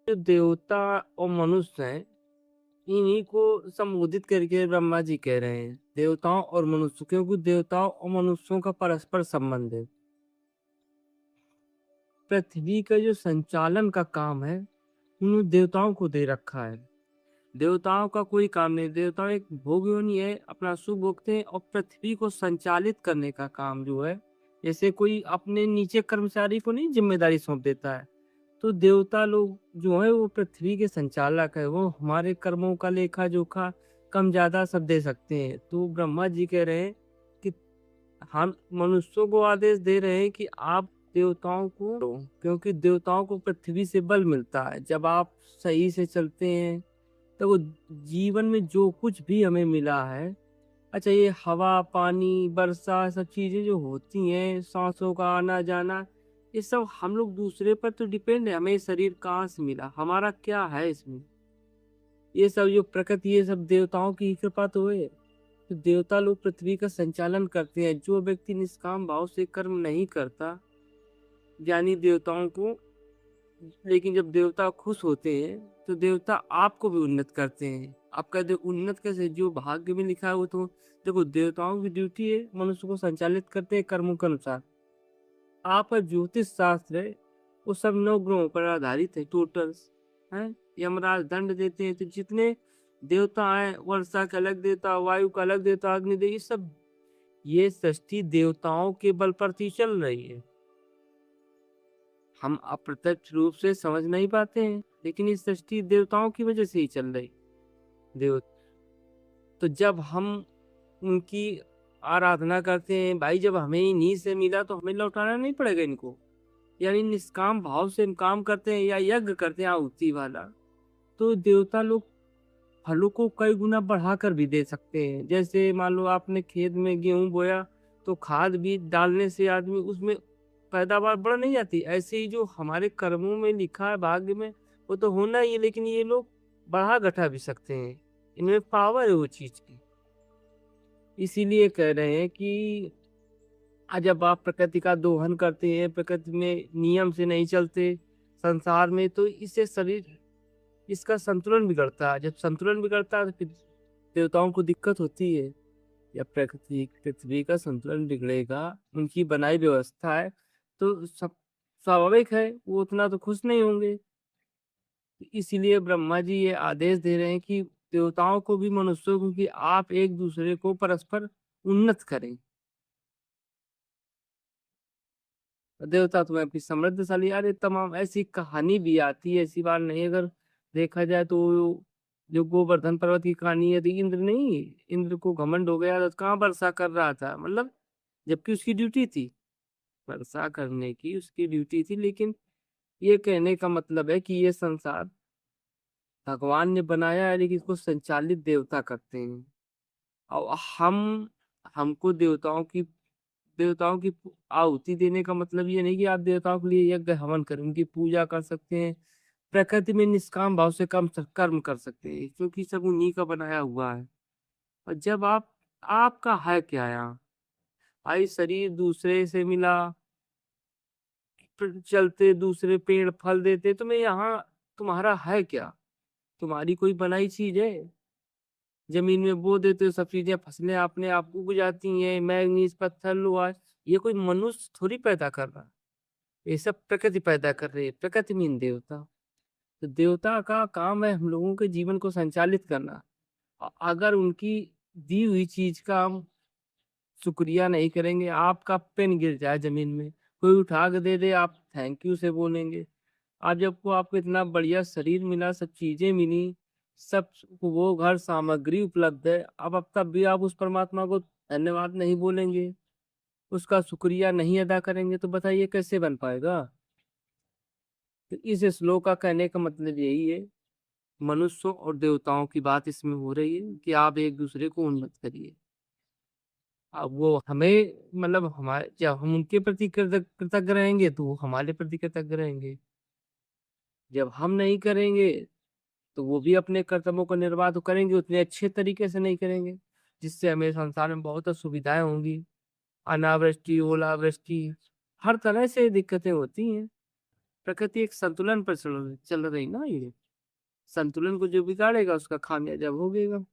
जो देवता और मनुष्य हैं, इन्हीं को संबोधित करके ब्रह्मा जी कह रहे हैं, देवताओं और मनुष्य, क्योंकि देवताओं और मनुष्यों का परस्पर संबंध है। पृथ्वी का जो संचालन का काम है, उन्होंने देवताओं को दे रखा है। देवताओं का कोई काम नहीं, देवता एक भोग योनि है, अपना सुख भोगते हैं और पृथ्वी को संचालित करने का काम जो है, जैसे कोई अपने नीचे कर्मचारी को नहीं जिम्मेदारी सौंप देता है, तो देवता लोग जो है वो पृथ्वी के संचालक है, वो हमारे कर्मों का लेखा जोखा कम ज्यादा सब दे सकते हैं। तो ब्रह्मा जी कह रहे हैं कि हम मनुष्यों को आदेश दे रहे हैं कि आप देवताओं को दो, क्योंकि देवताओं को पृथ्वी से बल मिलता है। जब आप सही से चलते हैं तो वो जीवन में जो कुछ भी हमें मिला है, अच्छा ये हवा, पानी, वर्षा सब चीजें जो होती हैं, सांसों का आना जाना, ये सब हम लोग दूसरे पर तो डिपेंड है। हमें ये शरीर कहाँ से मिला, हमारा क्या है इसमें? ये सब जो प्रकृति, ये सब देवताओं की ही कृपा तो है। तो देवता लोग पृथ्वी का संचालन करते हैं। जो व्यक्ति निष्काम भाव से कर्म नहीं करता, ज्ञानी देवताओं को, लेकिन जब देवता खुश होते हैं तो देवता आपको भी उन्नत करते हैं। आप कहते हो उन्नत कैसे? जो भाग्य में लिखा है वो तो देखो, देवताओं की ड्यूटी है मनुष्य को संचालित करते हैं कर्मों के अनुसार। आप ज्योतिष शास्त्र है, वो सब 9 ग्रहों पर आधारित है टोटल्स है। यमराज दंड देते हैं, तो जितने देवता हैं, वर्षा का अलग देवता, वायु का अलग देवता, अग्निदेव, ये सृष्टि देवताओं के बल पर ही चल रही है। हम अप्रत्यक्ष रूप से समझ नहीं पाते हैं, लेकिन ये सृष्टि देवताओं की वजह से ही चल रही। देव तो जब हम उनकी आराधना करते हैं भाई, जब हमें इन्हीं से मिला तो हमें लौटाना नहीं पड़ेगा इनको। यानी निष्काम भाव से हम काम करते हैं या यज्ञ करते हैं आहुति वाला, तो देवता लोग फलों को कई गुना बढ़ाकर भी दे सकते हैं। जैसे मान लो आपने खेत में गेहूं बोया, तो खाद बीज डालने से आदमी उसमें पैदावार बढ़ नहीं जाती। ऐसे ही जो हमारे कर्मों में लिखा है भाग्य में, वो तो होना ही है, लेकिन ये लोग बढ़ा घटा भी सकते हैं। इनमें पावर है वो चीज की। इसीलिए कह रहे हैं कि जब आप प्रकृति का दोहन करते हैं, प्रकृति में नियम से नहीं चलते संसार में, तो इससे शरीर, इसका संतुलन बिगड़ता है। जब संतुलन बिगड़ता है तो फिर देवताओं को दिक्कत होती है। या प्रकृति पृथ्वी का संतुलन बिगड़ेगा, उनकी बनाई व्यवस्था है, तो सब स्वाभाविक है वो उतना तो खुश नहीं होंगे। इसीलिए ब्रह्मा जी ये आदेश दे रहे हैं कि देवताओं को भी मनुष्यों को, कि आप एक दूसरे को परस्पर उन्नत करें। देवता तुम्हें अपनी समृद्धशाली, अरे तमाम ऐसी कहानी भी आती है, ऐसी बात नहीं। अगर देखा जाए तो जो गोवर्धन पर्वत की कहानी है, तो इंद्र नहीं, इंद्र को घमंड हो गया तो कहाँ वर्षा कर रहा था, मतलब जबकि उसकी ड्यूटी थी, वर्षा करने की उसकी ड्यूटी थी। लेकिन ये कहने का मतलब है कि ये संसार भगवान ने बनाया है, लेकिन इसको संचालित देवता करते हैं। और हमको देवताओं की आहुति देने का मतलब ये नहीं कि आप देवताओं के लिए यज्ञ हवन करें, उनकी पूजा कर सकते हैं। प्रकृति में निष्काम भाव से कम कर्म कर सकते हैं, क्योंकि सब उन्हीं का बनाया हुआ है। और जब आपका है क्या यहाँ? भाई शरीर दूसरे से मिला, फिर चलते दूसरे पेड़ फल देते, तुम्हें यहाँ तुम्हारा है क्या? तुम्हारी कोई बनाई चीज है? जमीन में बो देते हो, सब चीजें फसलें अपने आप उग जाती हैं, मैग्नीज पत्थर लोहा, ये कोई मनुष्य थोड़ी पैदा कर रहा है, ये सब प्रकृति पैदा कर रही है। प्रकृति मीन देवता। तो देवता का काम है हम लोगों के जीवन को संचालित करना। अगर उनकी दी हुई चीज का हम शुक्रिया नहीं करेंगे, आपका पेन गिर जाए जमीन में, कोई उठा के दे दे, आप थैंक यू से बोलेंगे। आज जब आपको इतना बढ़िया शरीर मिला, सब चीजें मिली, सब वो घर सामग्री उपलब्ध है, अब तब भी आप उस परमात्मा को धन्यवाद नहीं बोलेंगे, उसका शुक्रिया नहीं अदा करेंगे, तो बताइए कैसे बन पाएगा? तो इस श्लोक का कहने का मतलब यही है, मनुष्यों और देवताओं की बात इसमें हो रही है कि आप एक दूसरे को उन्नत करिए। अब वो हमें, मतलब हमारे, जब हम उनके प्रति कृतज्ञ रहेंगे तो वो हमारे प्रति कृतज्ञ रहेंगे। जब हम नहीं करेंगे तो वो भी अपने कर्तव्यों को निर्वाह तो करेंगे, उतने अच्छे तरीके से नहीं करेंगे, जिससे हमें संसार में बहुत असुविधाएं होंगी। अनावृष्टि, ओलावृष्टि, हर तरह से दिक्कतें होती हैं। प्रकृति एक संतुलन पर चल रही ना ये। संतुलन को जो बिगाड़ेगा उसका खामियाजा भोगेगा।